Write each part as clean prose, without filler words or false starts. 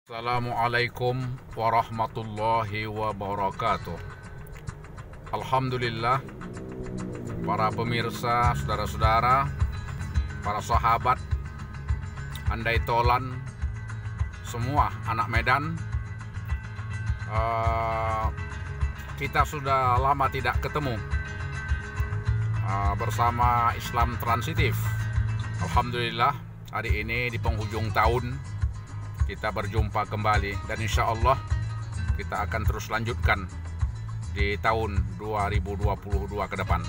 Assalamualaikum warahmatullahi wabarakatuh. Alhamdulillah, para pemirsa, saudara-saudara, para sahabat, andai tolan, semua anak Medan, kita sudah lama tidak ketemu bersama Islam Transitif. Alhamdulillah, hari ini di penghujung tahun kita berjumpa kembali, dan insya Allah kita akan terus lanjutkan di tahun 2022 ke depan.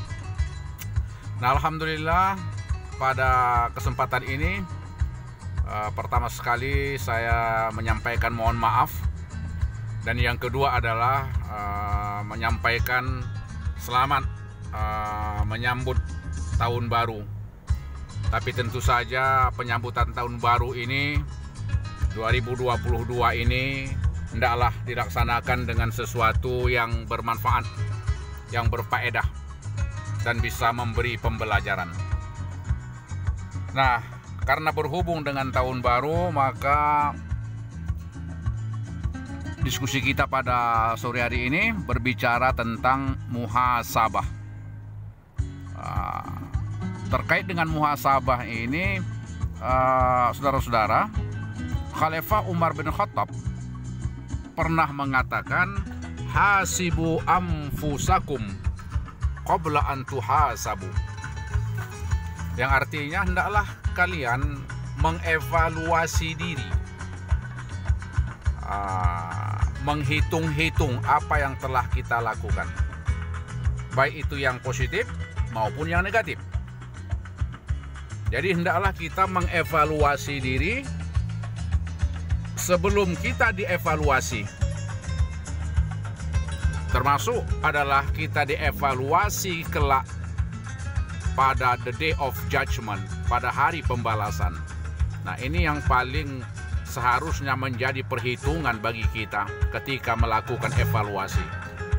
Nah, Alhamdulillah, pada kesempatan ini pertama sekali saya menyampaikan mohon maaf, dan yang kedua adalah menyampaikan selamat menyambut tahun baru. Tapi tentu saja penyambutan tahun baru ini 2022 ini hendaklah dilaksanakan dengan sesuatu yang bermanfaat, yang berfaedah, dan bisa memberi pembelajaran. Nah, karena berhubung dengan tahun baru, maka diskusi kita pada sore hari ini berbicara tentang muhasabah. Terkait dengan muhasabah ini, saudara-saudara, Khalifah Umar bin Khattab pernah mengatakan, hasibu anfusakum qabla an tuhasabu, yang artinya hendaklah kalian mengevaluasi diri, menghitung-hitung apa yang telah kita lakukan, baik itu yang positif maupun yang negatif. Jadi hendaklah kita mengevaluasi diri sebelum kita dievaluasi. Termasuk adalah kita dievaluasi kelak pada the day of judgment, pada hari pembalasan. Nah, ini yang paling seharusnya menjadi perhitungan bagi kita ketika melakukan evaluasi.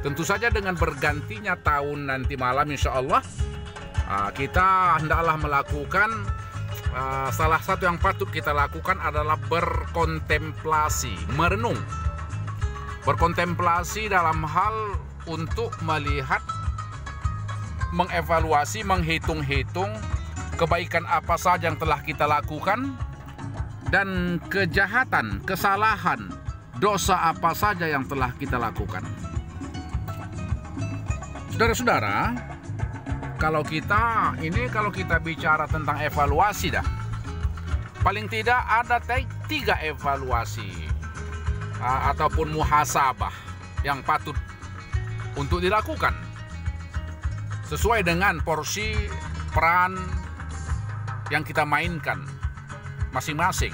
Tentu saja dengan bergantinya tahun nanti malam, insya Allah kita hendaklah melakukan salah satu yang patut kita lakukan adalah berkontemplasi, merenung. Berkontemplasi dalam hal untuk melihat, mengevaluasi, menghitung-hitung kebaikan apa saja yang telah kita lakukan, dan kejahatan, kesalahan, dosa apa saja yang telah kita lakukan. Saudara-saudara, kalau kita bicara tentang evaluasi dah, paling tidak ada 3 evaluasi ataupun muhasabah yang patut untuk dilakukan sesuai dengan porsi peran yang kita mainkan masing-masing.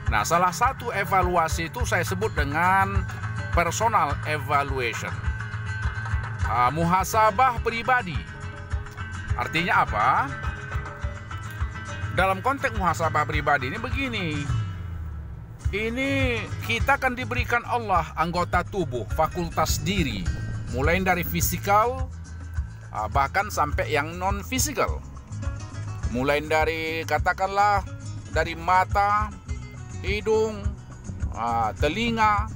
Nah, salah satu evaluasi itu saya sebut dengan personal evaluation, muhasabah pribadi. Artinya apa? Dalam konteks muhasabah pribadi ini begini. Ini kita akan diberikan Allah anggota tubuh, fakultas diri, mulai dari fisikal bahkan sampai yang non fisikal. Mulai dari katakanlah dari mata, hidung, telinga,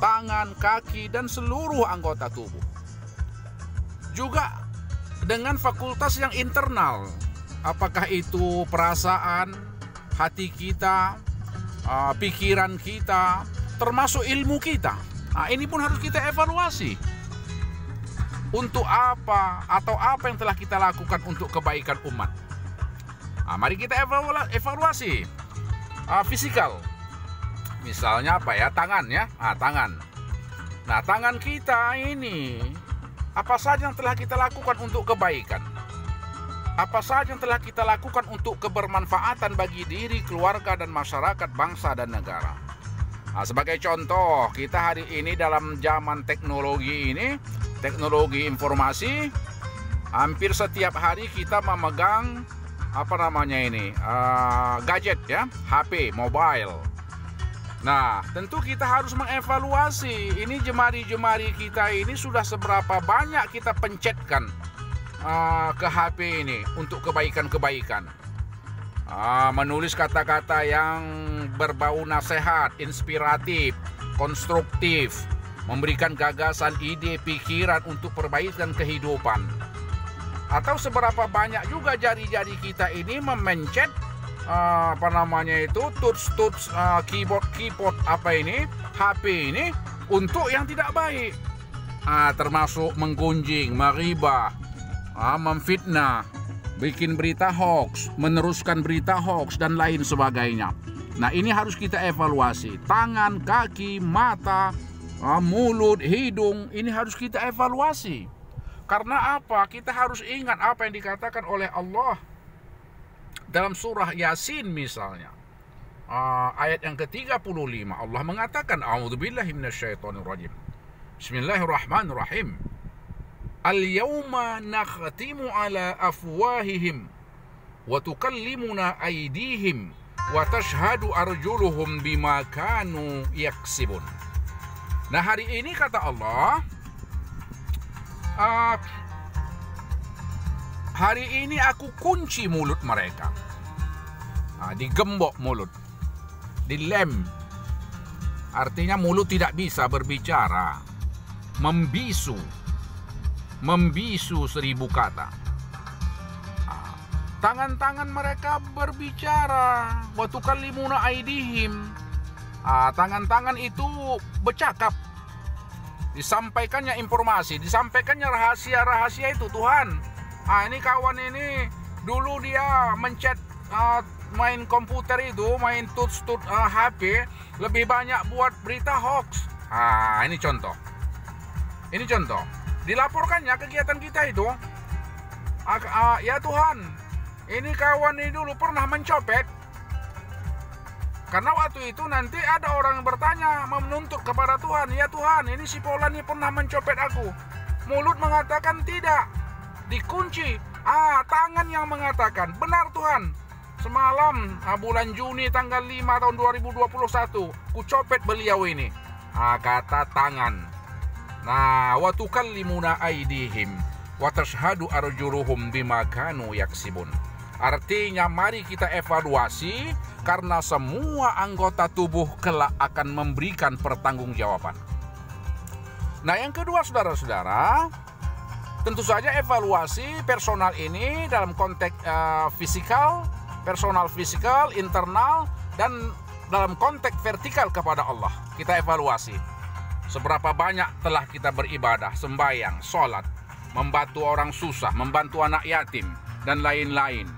tangan, kaki, dan seluruh anggota tubuh. Juga dengan fakultas yang internal, apakah itu perasaan, hati kita, pikiran kita, termasuk ilmu kita. Nah, ini pun harus kita evaluasi. Untuk apa atau apa yang telah kita lakukan untuk kebaikan umat. Nah, mari kita evaluasi. Fisikal, misalnya apa ya, tangan ya, tangan. Nah, tangan kita ini apa saja yang telah kita lakukan untuk kebaikan? Apa saja yang telah kita lakukan untuk kebermanfaatan bagi diri, keluarga, dan masyarakat, bangsa, dan negara? Nah, sebagai contoh, kita hari ini dalam zaman teknologi ini, teknologi informasi, hampir setiap hari kita memegang gadget ya, HP, mobile. Nah, tentu kita harus mengevaluasi ini jemari-jemari kita ini sudah seberapa banyak kita pencetkan ke HP ini untuk kebaikan-kebaikan. menulis kata-kata yang berbau nasihat, inspiratif, konstruktif, memberikan gagasan, ide, pikiran untuk perbaikan kehidupan. Atau seberapa banyak juga jari-jari kita ini memencet tuts keyboard HP ini untuk yang tidak baik, termasuk menggunjing, meribah, memfitnah, bikin berita hoax, meneruskan berita hoax dan lain sebagainya. Nah, ini harus kita evaluasi. Tangan, kaki, mata, mulut, hidung, ini harus kita evaluasi. Karena apa? Kita harus ingat apa yang dikatakan oleh Allah dalam surah Yasin misalnya. Ayat yang ke-35 Allah mengatakan, A'udzubillahi minasyaitonirrajim. Bismillahirrahmanirrahim. Al-yawma nakhtimu ala afwahihim wa tukallimuna aydihim wa tashhadu arjuluhum bima kanu yaksibun. Nah, hari ini kata Allah, hari ini aku kunci mulut mereka. Digembok mulut, dilem. Artinya mulut tidak bisa berbicara, membisu 1000 kata. Tangan-tangan mereka berbicara, wa tukallimuna aydihim. Tangan-tangan itu bercakap. Disampaikannya informasi, disampaikannya rahasia-rahasia itu Tuhan. Ini kawan ini dulu dia mencet main komputer itu, main tuts HP, lebih banyak buat berita hoax. Ini contoh. Ini contoh. Dilaporkannya kegiatan kita itu. Ya Tuhan, ini kawan ini dulu pernah mencopet. Karena waktu itu nanti ada orang yang bertanya, menuntut kepada Tuhan, ya Tuhan, ini si Polan ini pernah mencopet aku. Mulut mengatakan tidak, dikunci. Tangan yang mengatakan, benar Tuhan, semalam bulan Juni tanggal 5 tahun 2021, ku copet beliau ini. Kata tangan. Nah, wa tukallimuna aydihim wa tashhadu arjuluhum bima kanu yaksibun. Artinya mari kita evaluasi, karena semua anggota tubuh kelak akan memberikan pertanggungjawaban. Nah, yang kedua saudara-saudara, tentu saja evaluasi personal ini dalam konteks fisikal, personal fisikal, internal, dan dalam konteks vertikal kepada Allah. Kita evaluasi seberapa banyak telah kita beribadah, sembahyang, sholat, membantu orang susah, membantu anak yatim, dan lain-lain.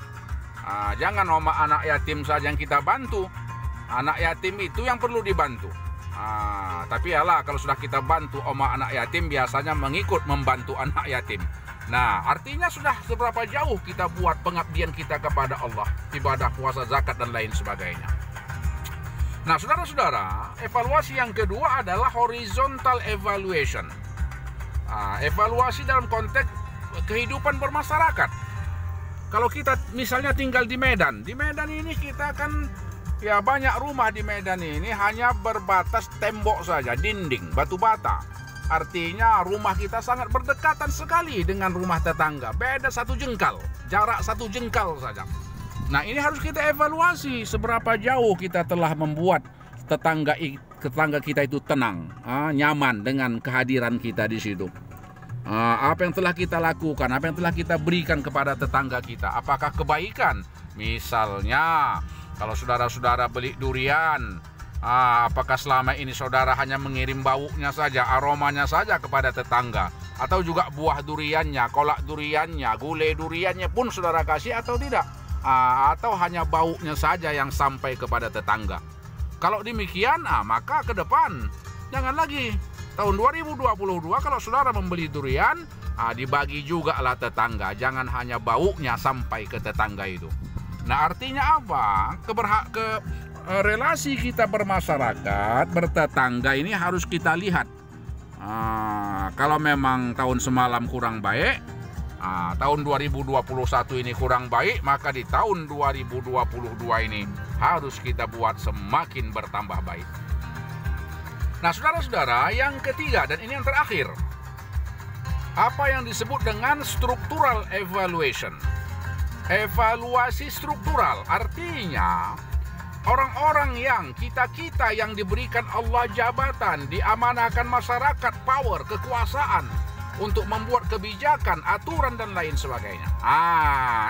Jangan anak yatim saja yang kita bantu. Anak yatim itu yang perlu dibantu. Tapi yalah, kalau sudah kita bantu anak yatim, biasanya mengikut membantu anak yatim. Nah, artinya sudah seberapa jauh kita buat pengabdian kita kepada Allah, ibadah, puasa, zakat, dan lain sebagainya. Nah, saudara-saudara, evaluasi yang kedua adalah horizontal evaluation. Evaluasi dalam konteks kehidupan bermasyarakat. Kalau kita misalnya tinggal di Medan ini kita kan ya banyak rumah di Medan ini hanya berbatas tembok saja, dinding, batu bata. Artinya rumah kita sangat berdekatan sekali dengan rumah tetangga. Beda 1 jengkal, jarak 1 jengkal saja. Nah, ini harus kita evaluasi seberapa jauh kita telah membuat tetangga kita itu tenang, nyaman dengan kehadiran kita di situ. Apa yang telah kita lakukan, apa yang telah kita berikan kepada tetangga kita, apakah kebaikan? Misalnya, kalau saudara-saudara beli durian, apakah selama ini saudara hanya mengirim baunya saja, aromanya saja kepada tetangga? Atau juga buah duriannya, kolak duriannya, gulai duriannya pun saudara kasih atau tidak? Atau hanya baunya saja yang sampai kepada tetangga? Kalau demikian, maka ke depan jangan lagi. Tahun 2022 kalau saudara membeli durian, dibagi juga lah tetangga. Jangan hanya baunya sampai ke tetangga itu. Nah, artinya apa? Relasi kita bermasyarakat, bertetangga ini harus kita lihat. Kalau memang tahun semalam kurang baik, tahun 2021 ini kurang baik, maka di tahun 2022 ini harus kita buat semakin bertambah baik. Nah, saudara-saudara, yang ketiga dan ini yang terakhir, apa yang disebut dengan structural evaluation. Evaluasi struktural artinya orang-orang yang kita yang diberikan Allah jabatan, diamanahkan masyarakat, power, kekuasaan untuk membuat kebijakan, aturan dan lain sebagainya.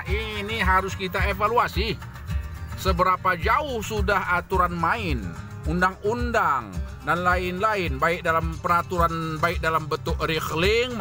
Ini harus kita evaluasi. Seberapa jauh sudah aturan main, undang-undang dan lain-lain, baik dalam peraturan, baik dalam bentuk rikhling